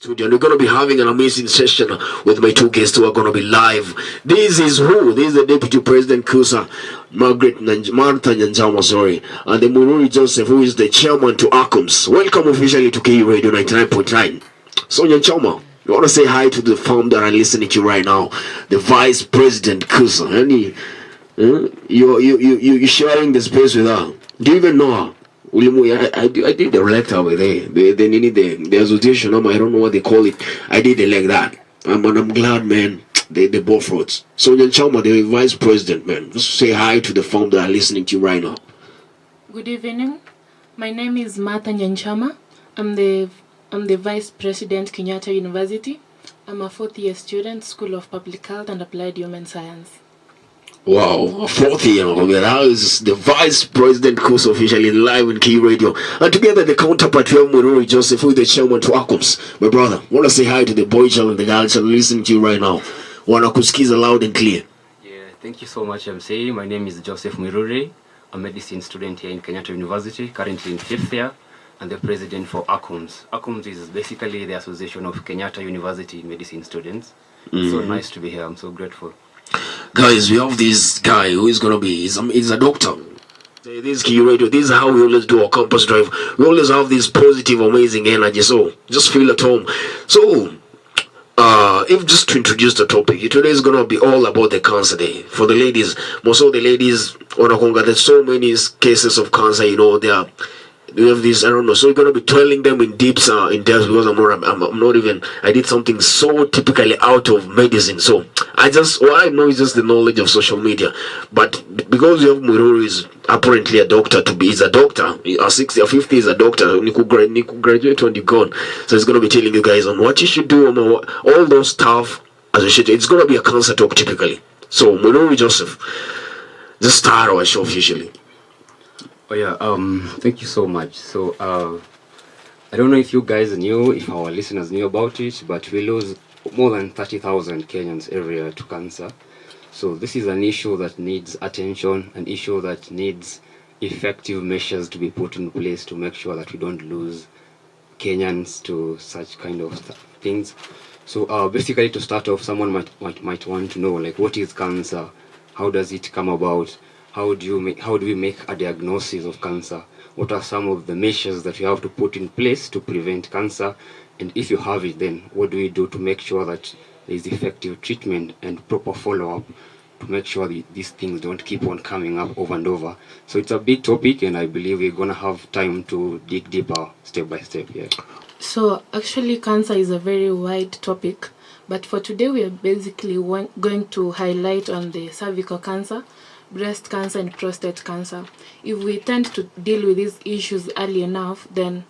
Studio, and we're going to be having an amazing session with my two guests who are going to be live. This is who? This is the Deputy President KUSA Martha Nyanchama, sorry, and the Muiruri Joseph, who is the chairman to ACOMS. Welcome officially to KU Radio 99.9. So Nyanchama, you want to say hi to the fam that are listening to you right now, the Vice President KUSA. And you're sharing the space with her. Do you even know her? I did the lecture with they needed the association. I don't know what they call it. I did it like that. And I'm glad, man. They both wrote. So Nyanchama, the Vice President, man, just say hi to the fam that are listening to you right now. Good evening. My name is Martha Nyanchama. I'm the Vice President, Kenyatta University. I'm a fourth-year student, School of Public Health and Applied Human Science. Wow, a fourth year. That is the Vice President KUSA officially live in Key Radio. And together the counterpart Muiruri Joseph, who is the chairman to ACOMS. My brother, want to say hi to the boy child and the girl child listening to you right now. Want to kusikiza loud and clear. Yeah, thank you so much, MC. My name is Joseph Muiruri, a medicine student here in Kenyatta University, currently in 5th year, and the president for ACOMS. ACOMS is basically the Association of Kenyatta University Medicine Students. So nice to be here. I'm so grateful. Guys, we have this guy who is going to be, he's a doctor. This is Key Radio. This is how we always do our campus drive. We always have this positive, amazing energy. So just feel at home. So, if just to introduce the topic, today is going to be all about the cancer day. For the ladies, most of the ladies, there's so many cases of cancer, we have this, I don't know, so we're going to be telling them in depth because I did something so typically out of medicine. So what I know is just the knowledge of social media. But because you have Muiruri is apparently a doctor, he's a doctor, a 60 or 50 is a doctor, you could graduate when you're gone. So he's going to be telling you guys on what you should do, all those stuff associated. It's going to be a cancer talk typically. So Muiruri Joseph, just start our show officially. Oh yeah, thank you so much. So I don't know if you guys knew, if our listeners knew about it, but we lose more than 30,000 Kenyans every year to cancer. So this is an issue that needs attention, an issue that needs effective measures to be put in place to make sure that we don't lose Kenyans to such kind of things. So basically, to start off, someone might want to know, like, what is cancer? How does it come about? How do we make a diagnosis of cancer? What are some of the measures that you have to put in place to prevent cancer? And if you have it, then what do we do to make sure that there is effective treatment and proper follow-up to make sure that these things don't keep on coming up over and over? So it's a big topic, and I believe we're going to have time to dig deeper step by step here. So actually, cancer is a very wide topic. But for today, we are basically going to highlight on the cervical cancer, breast cancer and prostate cancer. If we tend to deal with these issues early enough, then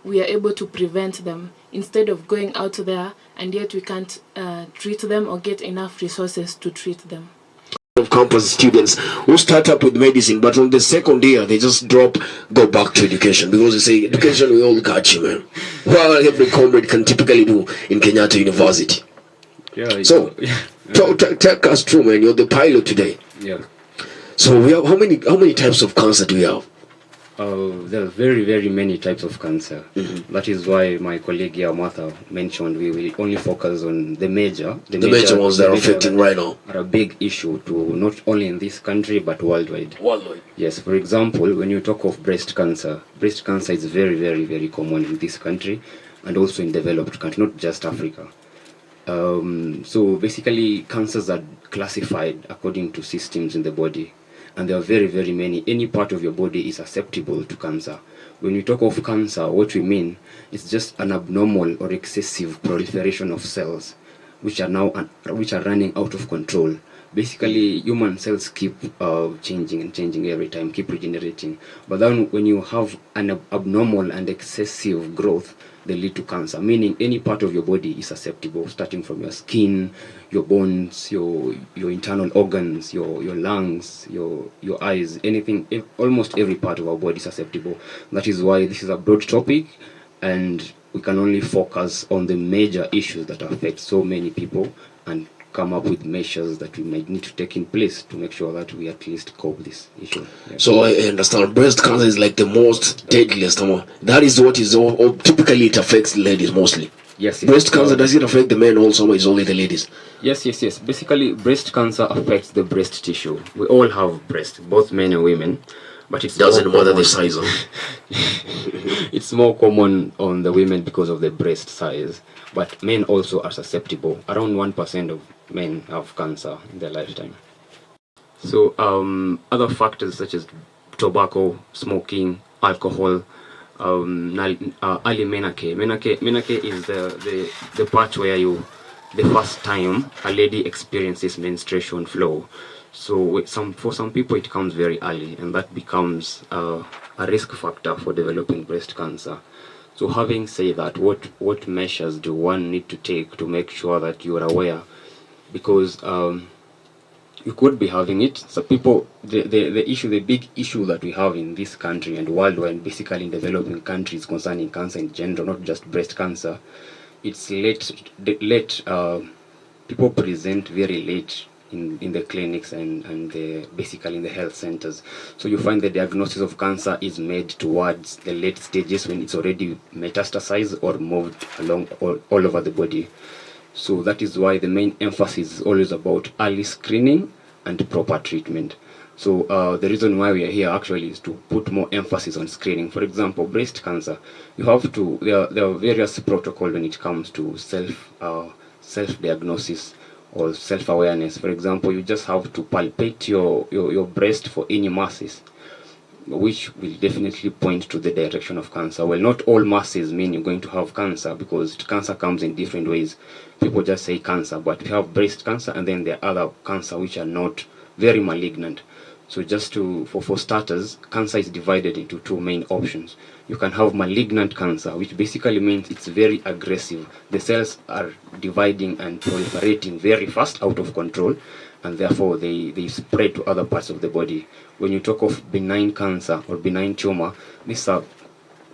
we are able to prevent them instead of going out there and yet we can't treat them or get enough resources to treat them. Of campus students who start up with medicine, but on the second year they just go back to education because they say education we all got you, man. Well, every comrade can typically do in Kenyatta University. Yeah. So take us through, man. You're the pilot today. Yeah. So we have how many types of cancer do we have? There are very, very many types of cancer. That is why my colleague here, Martha, mentioned we will only focus on the major ones that are affecting right now. Are a big issue to not only in this country but worldwide. Worldwide. Yes. For example, when you talk of breast cancer is very, very, very common in this country and also in developed countries, not just Africa. So basically, cancers are classified according to systems in the body. And there are very, very many. Any part of your body is susceptible to cancer. When we talk of cancer, what we mean is just an abnormal or excessive proliferation of cells, which are running out of control. Basically, human cells keep changing and changing every time, keep regenerating. But then when you have an abnormal and excessive growth, they lead to cancer, meaning any part of your body is susceptible, starting from your skin, your bones, your internal organs, your lungs, your eyes, anything, almost every part of our body is susceptible. That is why this is a broad topic, and we can only focus on the major issues that affect so many people and come up with measures that we might need to take in place to make sure that we at least cope with this issue. Yeah. So I understand breast cancer is like the most deadliest. That is what is typically it affects ladies mostly. Yes, yes. Breast cancer, does it affect the men also, or is only the ladies? Yes. Basically, breast cancer affects the breast tissue. We all have breast, both men and women, but it Doesn't matter the size of it's more common on the women because of the breast size, but men also are susceptible. Around 1% of men have cancer in their lifetime. So other factors such as tobacco, smoking, alcohol, early menarche. Menarche is the part where the first time a lady experiences menstruation flow. So for some people it comes very early, and that becomes a risk factor for developing breast cancer. So having said that, what measures do one need to take to make sure that you are aware? Because you could be having it. So people, the big issue that we have in this country and worldwide, basically in developing countries concerning cancer in general, not just breast cancer, it's late. People present very late in the clinics and basically in the health centers. So you find the diagnosis of cancer is made towards the late stages when it's already metastasized or moved along all over the body. So that is why the main emphasis is always about early screening and proper treatment. So the reason why we are here actually is to put more emphasis on screening. For example, breast cancer, you have to, there are various protocols when it comes to self-diagnosis or self-awareness. For example, you just have to palpate your breast for any masses, which will definitely point to the direction of cancer. Well, not all masses mean you're going to have cancer, because cancer comes in different ways. People just say cancer, but we have breast cancer and then there are other cancer which are not very malignant. So just for starters, cancer is divided into two main options. You can have malignant cancer, which basically means it's very aggressive. The cells are dividing and proliferating very fast, out of control, and therefore they spread to other parts of the body. When you talk of benign cancer or benign tumor, these are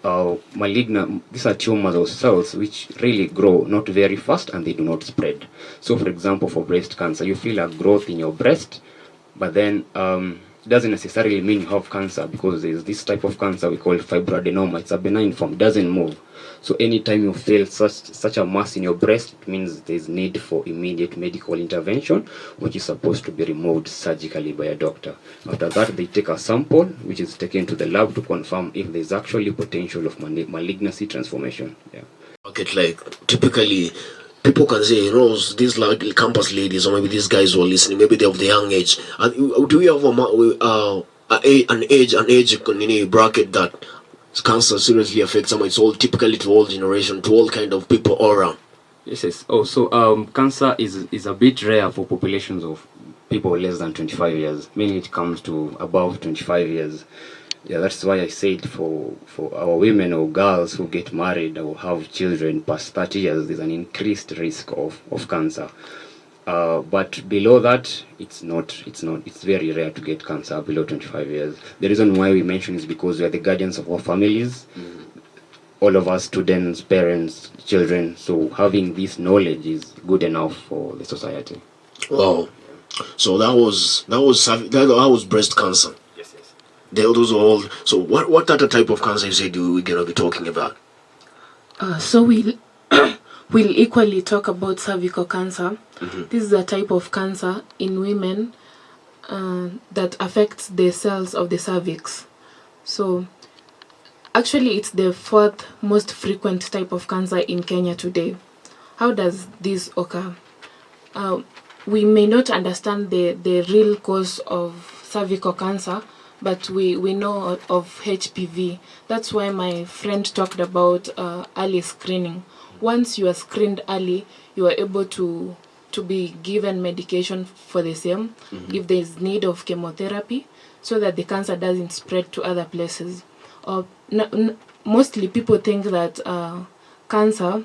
these are tumors or cells which really grow not very fast and they do not spread. So for example, for breast cancer, you feel a growth in your breast, but then it doesn't necessarily mean you have cancer, because there's this type of cancer we call fibroadenoma. It's a benign form, doesn't move. So anytime you feel such a mass in your breast, it means there's need for immediate medical intervention, which is supposed to be removed surgically by a doctor. After that, they take a sample, which is taken to the lab to confirm if there's actually potential of malignancy transformation. Yeah. Okay, like typically people can say, these like campus ladies or maybe these guys who are listening, maybe they're of the young age. And do we have an age bracket that cancer seriously affects someone? It's all typically to all generation, to all kind of people all around. Yes. Oh, so cancer is a bit rare for populations of people less than 25 years. Mainly it comes to above 25 years. Yeah, that's why I said for our women or girls who get married or have children past 30 years, there's an increased risk of cancer. But below that, it's very rare to get cancer below 25 years. The reason why we mention is because we are the guardians of our families. All of us, students, parents, children. So having this knowledge is good enough for the society. Wow. So that was breast cancer. Yes. Those are all. So what other type of cancer you said we're gonna be talking about? So we'll equally talk about cervical cancer. This is a type of cancer in women that affects the cells of the cervix. So actually it's the fourth most frequent type of cancer in Kenya today. How does this occur? We may not understand the real cause of cervical cancer, but we know of HPV. That's why my friend talked about early screening. Once you are screened early, you are able to be given medication for the same, if there is need of chemotherapy, so that the cancer doesn't spread to other places. Mostly people think that cancer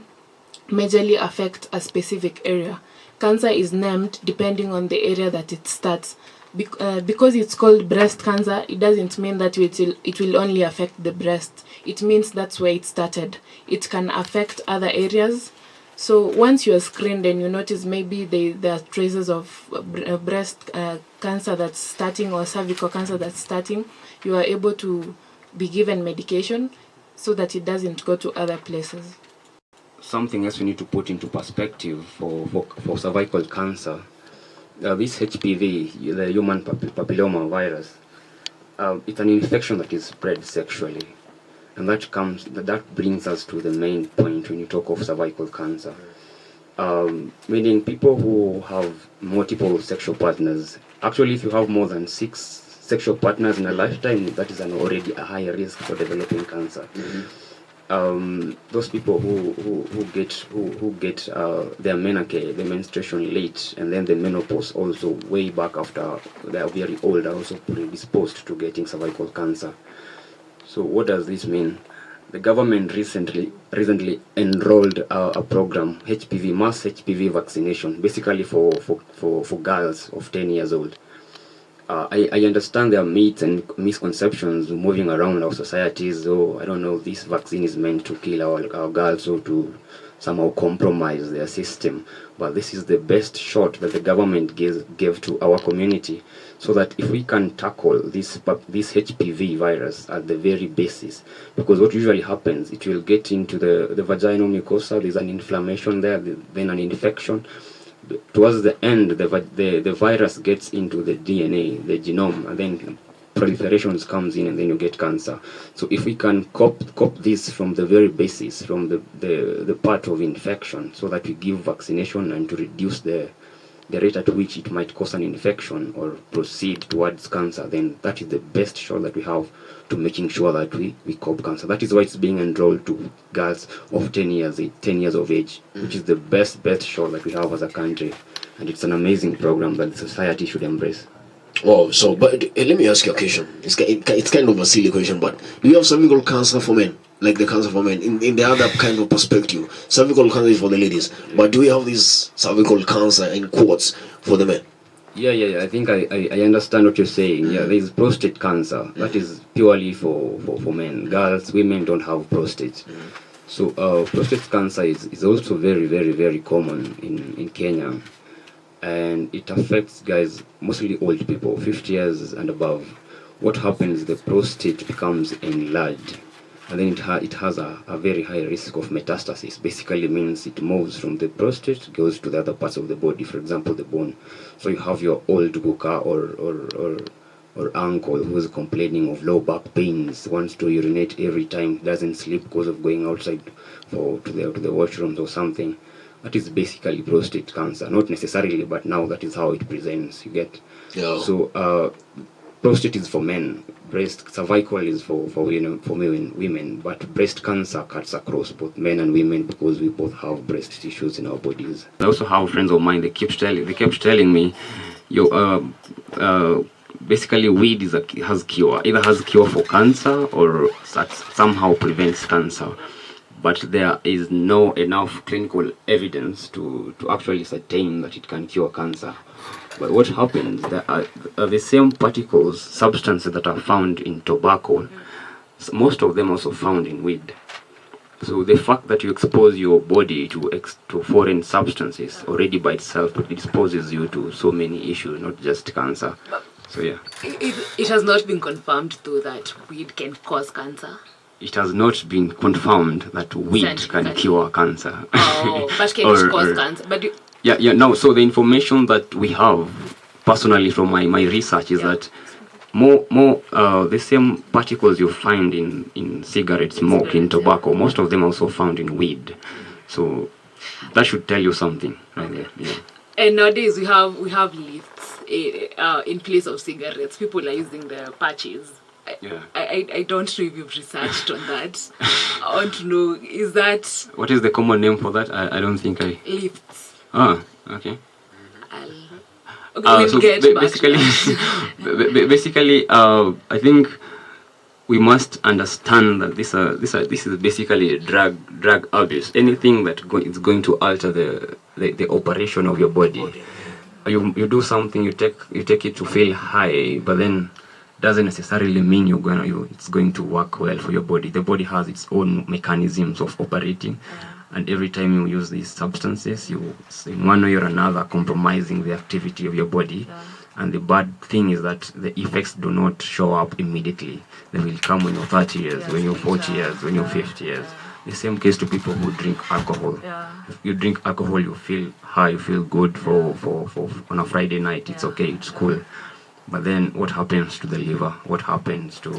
majorly affects a specific area. Cancer is named depending on the area that it starts. Because it's called breast cancer, it doesn't mean that it will only affect the breast. It means that's where it started. It can affect other areas. So once you are screened and you notice maybe there are traces of breast cancer that's starting or cervical cancer that's starting, you are able to be given medication so that it doesn't go to other places. something else we need to put into perspective for cervical cancer. This HPV, the human papilloma virus, it's an infection that is spread sexually, and that brings us to the main point when you talk of cervical cancer. Meaning people who have multiple sexual partners. Actually, if you have more than 6 sexual partners in a lifetime, that is already a higher risk for developing cancer. Those people who get their menarche, the menstruation late, and then the menopause also way back after they are very old, are also predisposed to getting cervical cancer. So what does this mean? The government recently enrolled a program, mass HPV vaccination, basically for girls of 10 years old. I understand there are myths and misconceptions moving around our societies. So I don't know, this vaccine is meant to kill our girls or to somehow compromise their system. But this is the best shot that the government gave to our community, so that if we can tackle this HPV virus at the very basis, because what usually happens, it will get into the vaginal mucosa, there's an inflammation there, then an infection. Towards the end, the virus gets into the DNA, the genome, and then proliferations comes in, and then you get cancer. So if we can cop this from the very basis, from the part of infection, so that we give vaccination and to reduce the rate at which it might cause an infection or proceed towards cancer, then that is the best shot that we have to making sure that we cope cancer. That is why it's being enrolled to girls of 10 years of age, which is the best shot that we have as a country. And it's an amazing program that the society should embrace. Oh, so, but let me ask you a question. It's kind of a silly question, but do you have cervical cancer for men? Like the cancer for men, in the other kind of perspective, cervical cancer is for the ladies, but do we have this cervical cancer in quotes for the men? Yeah. I think I understand what you're saying. Yeah, there is prostate cancer. That is purely for men. Girls, women don't have prostate. So prostate cancer is also very, very, very common in Kenya. And it affects guys, mostly old people, 50 years and above. What happens is the prostate becomes enlarged, and then it has a very high risk of metastasis. Basically means it moves from the prostate, goes to the other parts of the body, for example the bone. So you have your old kuka or uncle who's complaining of low back pains, wants to urinate every time, doesn't sleep because of going outside to the washrooms or something. That is basically prostate cancer. Not necessarily, but now that is how it presents, you get. Yeah. So prostate is for men, cervical is for women, but breast cancer cuts across both men and women because we both have breast tissues in our bodies. I also have friends of mine, they kept telling me, basically weed has cure, either has cure for cancer or somehow prevents cancer. But there is no enough clinical evidence to actually ascertain that it can cure cancer. But what happens, there are the same particles, substances that are found in tobacco, most of them also found in weed. So the fact that you expose your body to foreign substances already by itself predisposes you to so many issues, not just cancer. So yeah. It has not been confirmed though that weed can cause cancer. It has not been confirmed that weed can cure cancer. Oh, but can it cause cancer? But no. So the information that we have, personally from my research, is that more the same particles you find in cigarette smoke, in tobacco, most of them are also found in weed. So that should tell you something, right there. Yeah. And nowadays we have lifts in place of cigarettes. People are using the patches. Yeah. I don't know if you've researched on that. I want to know, is that... What is the common name for that? I don't think I... Lifts. Ah, okay. We'll so get basically, I think we must understand that this is basically drug abuse. Anything that is going to alter the operation of your body. You do something, you take it to feel high, but then doesn't necessarily mean it's going to work well for your body. The body has its own mechanisms of operating, and every time you use these substances, you, in one way or another, compromising the activity of your body. And the bad thing is that the effects do not show up immediately. They will come when you're 30 years, when you're 40 years, when you're 50 years. The same case to people who drink alcohol. Yeah. If you drink alcohol, you feel high, you feel good for on a Friday night. It's okay, it's cool. But then what happens to the liver? What happens to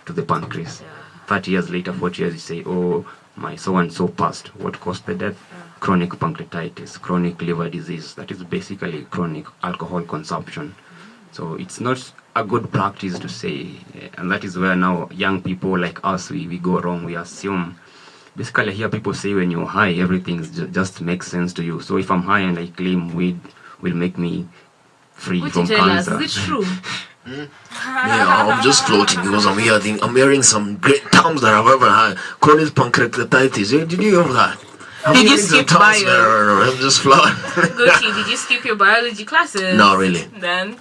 the pancreas? 30 years later, 40 years, you say, oh, my so-and-so passed. What caused the death? Chronic pancreatitis, chronic liver disease. That is basically chronic alcohol consumption. So it's not a good practice to say, and that is where now young people like us, we go wrong. We assume, basically I hear people say when you're high, everything just makes sense to you. So if I'm high and I claim weed will make me free from cancer. Is it true? Yeah, I'm just floating because I'm hearing some great terms that I've ever had. Chronic pancreatitis. Did you hear that? Did you skip bio? No, I'm just floating. Gucci, did you skip your biology classes? No, really. Then?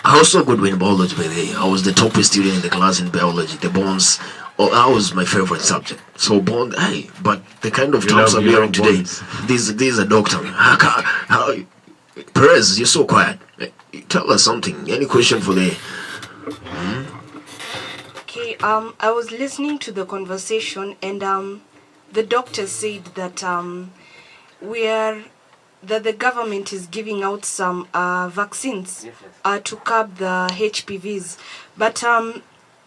I was so good with biology, by the way. I was the toppest student in the class in biology. The bones, that was my favorite subject. So bond, hey, but the kind of terms I'm hearing today, this is a doctor. How, Perez, you're so quiet. Tell us something. Any question for the... Okay, I was listening to the conversation, and the doctor said that that the government is giving out some vaccines to curb the HPVs. But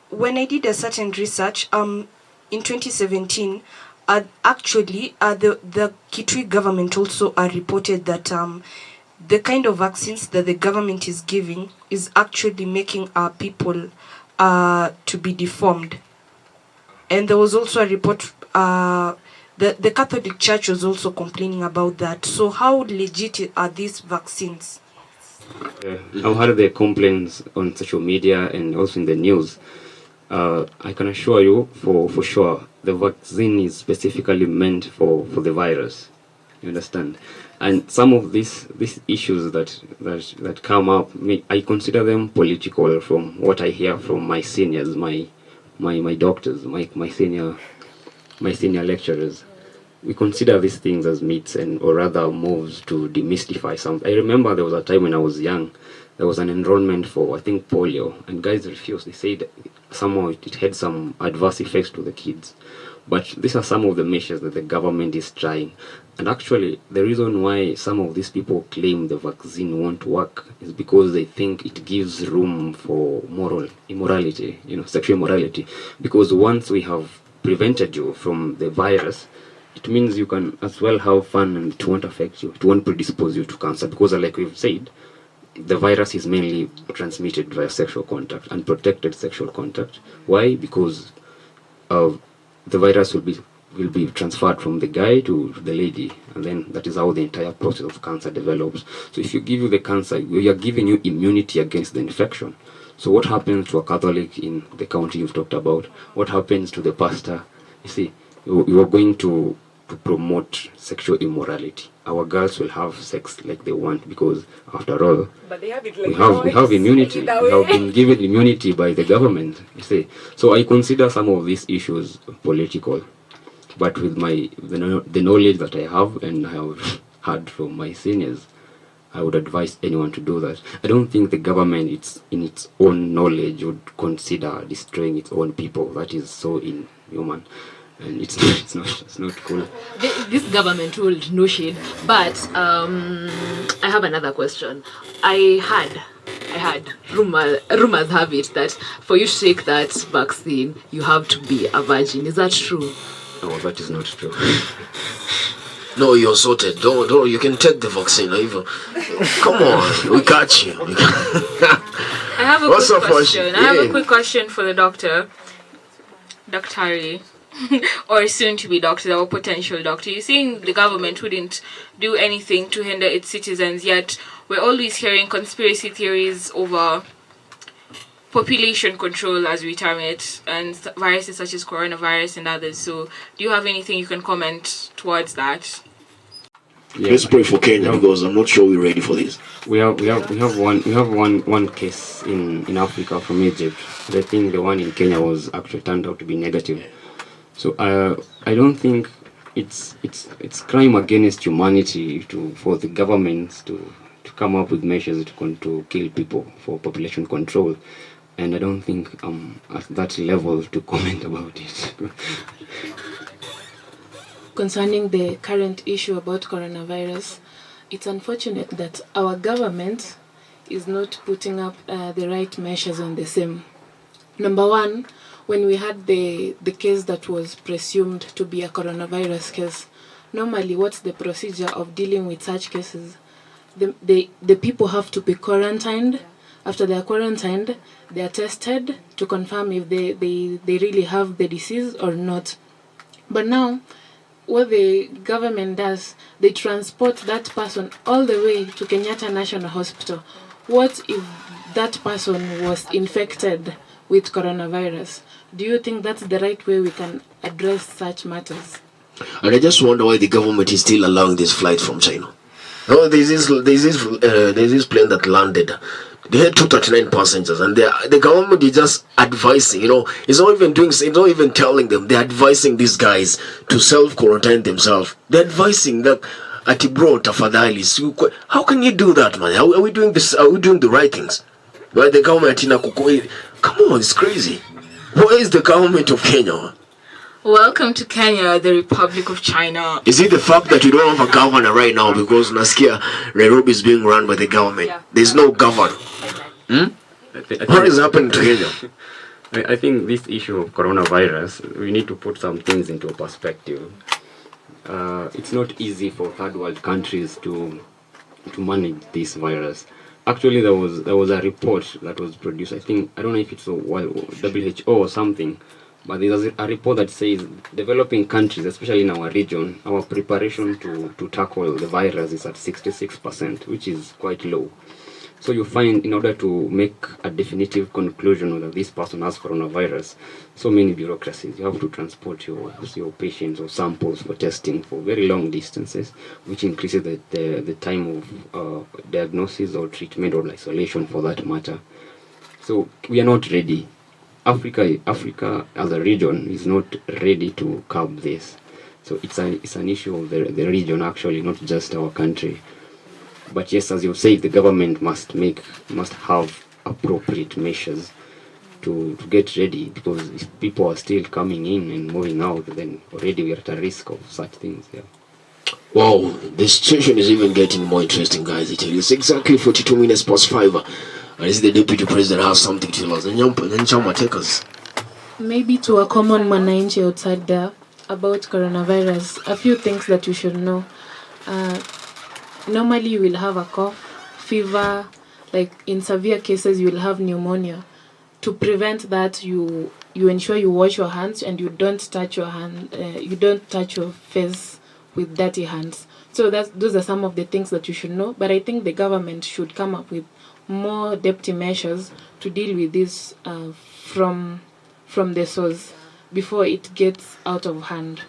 when I did a certain research, in 2017, actually, the Kitui government also reported that the kind of vaccines that the government is giving is actually making people to be deformed. And there was also a report, the Catholic Church was also complaining about that. So how legit are these vaccines? I've heard the complaints on social media and also in the news. I can assure you for sure the vaccine is specifically meant for the virus. You understand? And some of these issues that come up, I consider them political from what I hear from my seniors, my doctors, my senior lecturers. We consider these things as myths or rather moves to demystify something. I remember there was a time when I was young, there was an enrollment for, I think, polio, and guys refused. They said somehow it had some adverse effects to the kids. But these are some of the measures that the government is trying. And actually, the reason why some of these people claim the vaccine won't work is because they think it gives room for moral immorality, sexual immorality. Because once we have prevented you from the virus, it means you can as well have fun and it won't affect you. It won't predispose you to cancer. Because like we've said, the virus is mainly transmitted via sexual contact, unprotected sexual contact. Why? Because the virus will be transferred from the guy to the lady, and then that is how the entire process of cancer develops. So if you give you the cancer, we are giving you immunity against the infection. So what happens to a Catholic in the county you've talked about? What happens to the pastor? You see, you are going to promote sexual immorality. Our girls will have sex like they want because, after all, but they have it like we have immunity. We have been given immunity by the government. You see, so I consider some of these issues political, but with the knowledge that I have and I have heard from my seniors, I would advise anyone to do that. I don't think the government, in its own knowledge, would consider destroying its own people. That is so inhuman. And it's not cool. This government ruled no shade, but I have another question. I had rumors have it that for you to take that vaccine, you have to be a virgin. Is that true? No, that is not true. No, you're sorted. Don't. You can take the vaccine. Even. Come on, we got you. I have a quick question. I have a quick question for the doctor, Dr. Harry, or soon to be doctor or potential doctor. You're saying the government wouldn't do anything to hinder its citizens, yet we're always hearing conspiracy theories over population control, as we term it, and viruses such as coronavirus and others. So do you have anything you can comment towards that? Yeah, let's pray for Kenya because I'm not sure we're ready for this. We have one case in Africa from Egypt. I think the one in Kenya was actually turned out to be negative. So I don't think it's crime against humanity for the governments to come up with measures to kill people for population control. And I don't think at that level to comment about it. concerning the current issue about coronavirus. It's unfortunate that our government is not putting up the right measures on the same. Number one, when we had the case that was presumed to be a coronavirus case, normally what's the procedure of dealing with such cases? The people have to be quarantined. After they are quarantined, they are tested to confirm if they really have the disease or not. But now, what the government does, they transport that person all the way to Kenyatta National Hospital. What if that person was infected with coronavirus? Do you think that's the right way we can address such matters? And I just wonder why the government is still allowing this flight from China. Oh, there's this plane that landed. They had 239 passengers, and the government is just advising. It's not even telling them. They're advising these guys to self-quarantine themselves. They're advising that Atibro tafadhali. How can you do that, man? Are we doing this? Are we doing the right things? Right? The government come on, it's crazy. Where is the government of Kenya? Welcome to Kenya, the Republic of China. Is it the fact that you don't have a governor right now because Naskia Nairobi is being run by the government? Yeah. There's no governor. What is happening to Kenya? I think this issue of coronavirus, we need to put some things into perspective. It's not easy for third world countries to manage this virus. Actually, there was a report that was produced. I don't know if it's a WHO or something. But there's a report that says developing countries, especially in our region, our preparation to tackle the virus is at 66%, which is quite low. So you find in order to make a definitive conclusion whether this person has coronavirus, so many bureaucracies. You have to transport your patients or samples for testing for very long distances, which increases the time of diagnosis or treatment or isolation for that matter. So we are not ready. Africa as a region is not ready to curb this. So it's an issue of the region, actually, not just our country. But yes, as you say, the government must have appropriate measures to get ready, because if people are still coming in and moving out, then already we are at a risk of such things. Yeah. Wow, the situation is even getting more interesting, guys. I tell you, it's exactly 42 minutes past 5. And is the deputy president has something to tell us? Nyanchama, take us. Maybe to a common mwananchi outside there about coronavirus, a few things that you should know. Normally you will have a cough, fever, like in severe cases you will have pneumonia. To prevent that, you ensure you wash your hands and you don't touch your face with dirty hands. So those are some of the things that you should know. But I think the government should come up with more depth measures to deal with this from the source before it gets out of hand.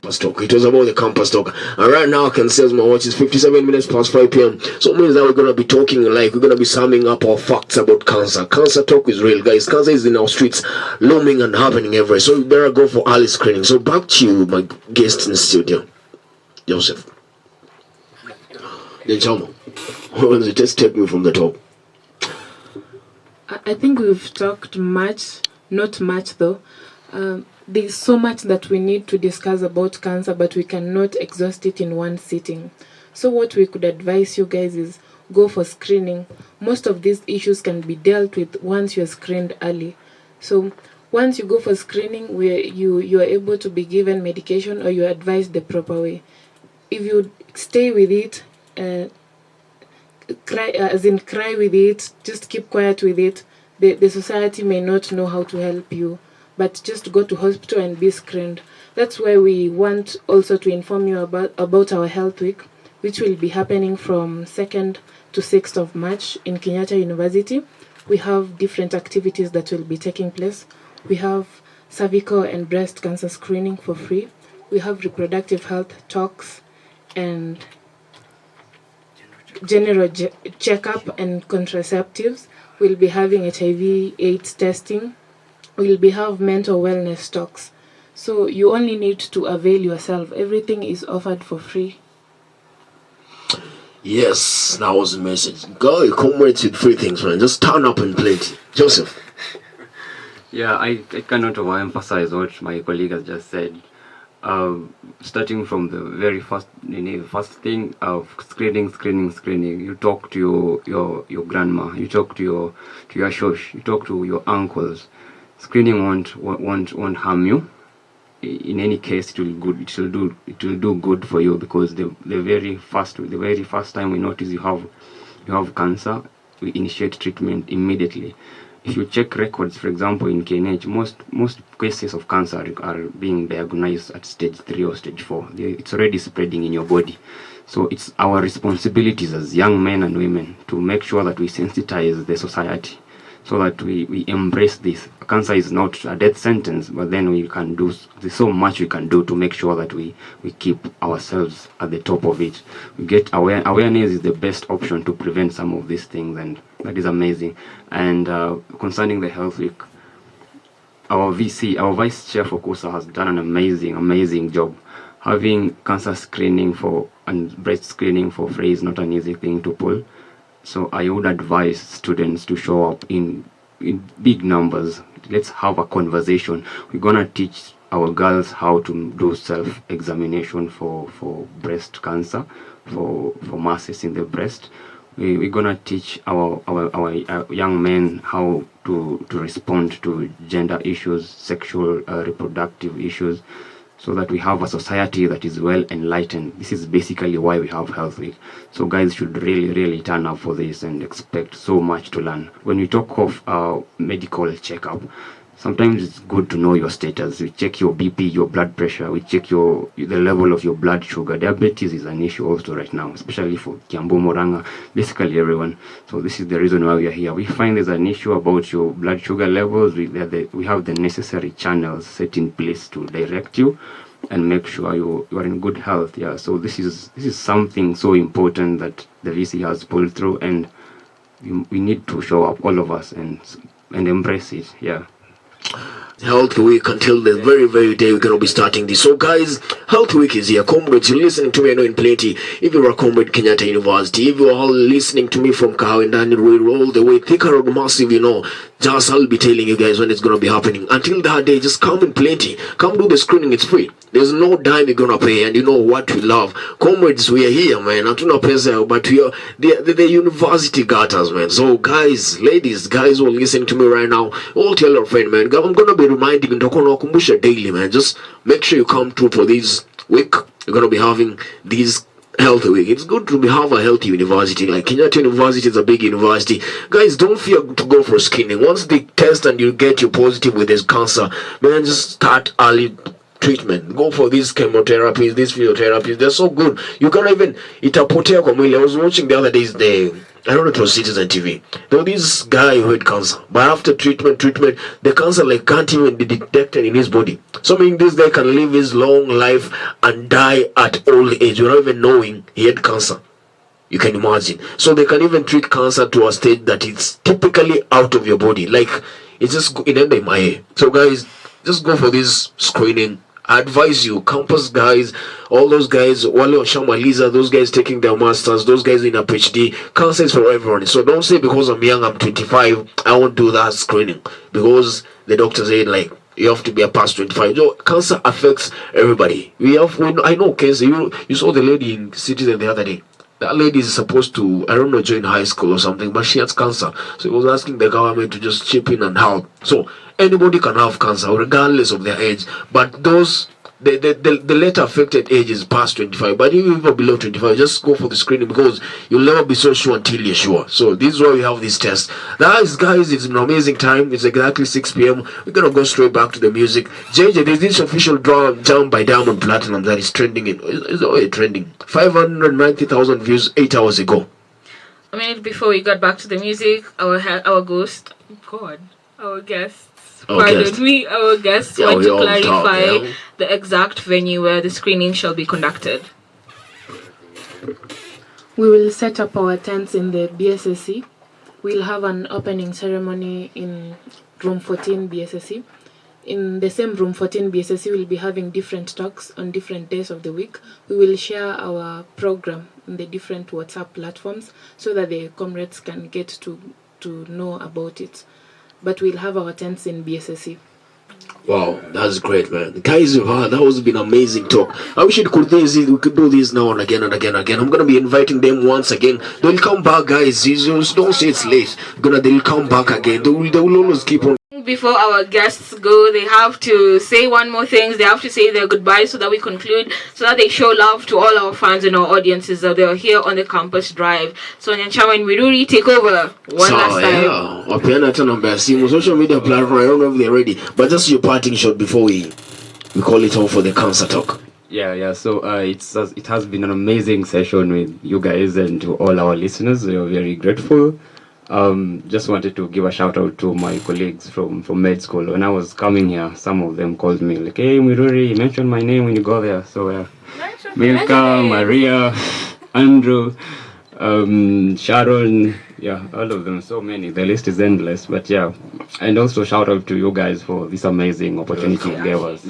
Talk. It was about the campus talk, and right now I can say my watch is 57 minutes past 5 p.m. So it means that we're gonna be talking, we're gonna be summing up our facts about cancer. Cancer talk is real, guys. Cancer is in our streets, looming and happening everywhere. So we better go for early screening. So back to you, my guest in the studio, Joseph. Nyachama, just take me from the top. I think we've talked much, not much though. There's so much that we need to discuss about cancer, but we cannot exhaust it in one sitting. So what we could advise you guys is go for screening. Most of these issues can be dealt with once you're screened early. So once you go for screening, where you are able to be given medication or you're advised the proper way. If you stay with it, cry with it, just keep quiet with it, the society may not know how to help you. But just go to hospital and be screened. That's why we want also to inform you about our health week, which will be happening from 2nd to 6th of March in Kenyatta University. We have different activities that will be taking place. We have cervical and breast cancer screening for free. We have reproductive health talks and general checkup and contraceptives. We'll be having HIV/AIDS testing. We'll have mental wellness talks. So you only need to avail yourself. Everything is offered for free. Yes, that was the message. Go, comrades with free things, man. Just turn up and play it. Joseph. Yeah, I cannot overemphasize what my colleague has just said. starting from the very first thing of screening. You talk to your grandma, you talk to your shosh, you talk to your uncles. Screening won't harm you. In any case, it will do good for you, because the very first time we notice you have cancer, we initiate treatment immediately. If you check records, for example, in KNH, most cases of cancer are being diagnosed at stage 3 or stage 4. It's already spreading in your body. So it's our responsibilities as young men and women to make sure that we sensitize the society, so that we embrace this. Cancer is not a death sentence, but then there's so much we can do to make sure that we keep ourselves at the top of it. We get awareness is the best option to prevent some of these things, and that is amazing. And concerning the health week, our vice chair for KUSA has done an amazing job. Having cancer screening and breast screening for free is not an easy thing to pull. So I would advise students to show up in big numbers. Let's have a conversation. We're gonna teach our girls how to do self-examination for breast cancer, for masses in the breast. We're gonna teach our young men how to respond to gender issues, sexual reproductive issues, so that we have a society that is well enlightened. This is basically why we have Health Week. So guys should really turn up for this and expect so much to learn. When we talk of medical checkup, sometimes it's good to know your status. We check your BP, your blood pressure, we check the level of your blood sugar. Diabetes is an issue also right now, especially for Kiambu, Moranga, basically everyone. So this is the reason why we are here. We find there's an issue about your blood sugar levels. We have the necessary channels set in place to direct you and make sure you are in good health. Yeah. So this is something so important that the VC has pulled through, and we need to show up, all of us, and embrace it. Yeah. Health Week until the very day we're going to be starting this. So guys, Health Week is here. Comrades, you're listening to me, I know in plenty. If you're a comrade Kenyatta University, if you're all listening to me from Kahawendani all the way Thika Road Massive, just I'll be telling you guys when it's going to be happening. Until that day, just come in plenty. Come do the screening, it's free. There's no dime you're gonna pay, and you know what we love. Comrades, we are here, man. Hatuna pesa, but we are the university gutters, man. So guys, ladies, guys who are listening to me right now, all tell your friend, man. I'm gonna be reminding you daily, man. Just make sure you come through for this week. You're gonna be having these Health Week. It's good to have a healthy university. Like Kenyatta University is a big university. Guys, don't fear to go for screening. Once they test and you get you positive with this cancer, man, just start early treatment. Go for these chemotherapies, these physiotherapies. They're so good. You can't even itapotea kwa mwili. I was watching the other days I don't know, it was Citizen TV. There was this guy who had cancer, but after treatment, the cancer can't even be detected in his body. So meaning this guy can live his long life and die at old age without even knowing he had cancer. You can imagine. So they can even treat cancer to a stage that it's typically out of your body. It's just in my head. So guys, just go for this screening. I advise you, campus guys, all those guys, Wale Oshamaliza, those guys taking their masters, those guys in a PhD, cancer is for everyone. So don't say because I'm young, I'm 25, I won't do that screening. Because the doctor said you have to be a past 25. Cancer affects everybody. I know cancer. You saw the lady in Citizen the other day. That lady is supposed to, I don't know, join high school or something, but she has cancer. So he was asking the government to just chip in and help. So anybody can have cancer regardless of their age, but the later affected age is past 25. But if you're below 25, just go for the screening, because you'll never be so sure until you're sure. So this is why we have this test. Guys, it's an amazing time. It's exactly 6 p.m. We're gonna go straight back to the music. JJ, there's this official jump by Diamond Platinum that is trending. It's already trending. 590,000 views 8 hours ago. A minute before we got back to the music, our guest, our guests want to clarify the exact venue where the screening shall be conducted. We will set up our tents in the BSSC. We'll have an opening ceremony in room 14 BSSC. In the same room 14 BSSC, we'll be having different talks on different days of the week. We will share our program in the different WhatsApp platforms so that the comrades can get to know about it. But we'll have our tents in BSSC. Wow, that's great, man. Guys, that was been amazing talk. I wish we could do this now and again and again and again. I'm gonna be inviting them once again. They'll come back, guys. You just don't say it's late. They'll come back again. They will always keep on. Before our guests go, they have to say one more thing. They have to say their goodbyes so that we conclude, so that they show love to all our fans and our audiences that they are here on the campus drive. So Nyanchama and Muiruri, take over one last time. Yeah, social media platform. I don't know if they're ready, but just your parting shot before we call it on for the cancer talk. Yeah. So it has been an amazing session with you guys and to all our listeners. We are very grateful. Just wanted to give a shout out to my colleagues from med school. When I was coming here, some of them called me like, "Hey, Muiruri, mention my name when you go there." So Milka, Maria, Andrew, Sharon, yeah, all of them, so many. The list is endless. But yeah, and also shout out to you guys for this amazing opportunity you gave us.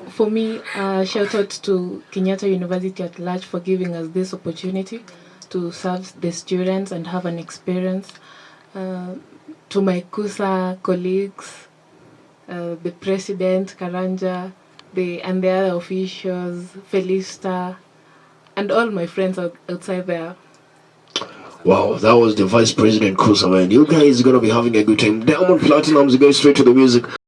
For me, shout out to Kenyatta University at large for giving us this opportunity to serve the students and have an experience. To my KUSA colleagues, the president, Karanja, and the other officials, Felista, and all my friends outside there. Wow, that was the Vice President KUSA, man. You guys are gonna be having a good time. Diamond Platinums, going straight to the music.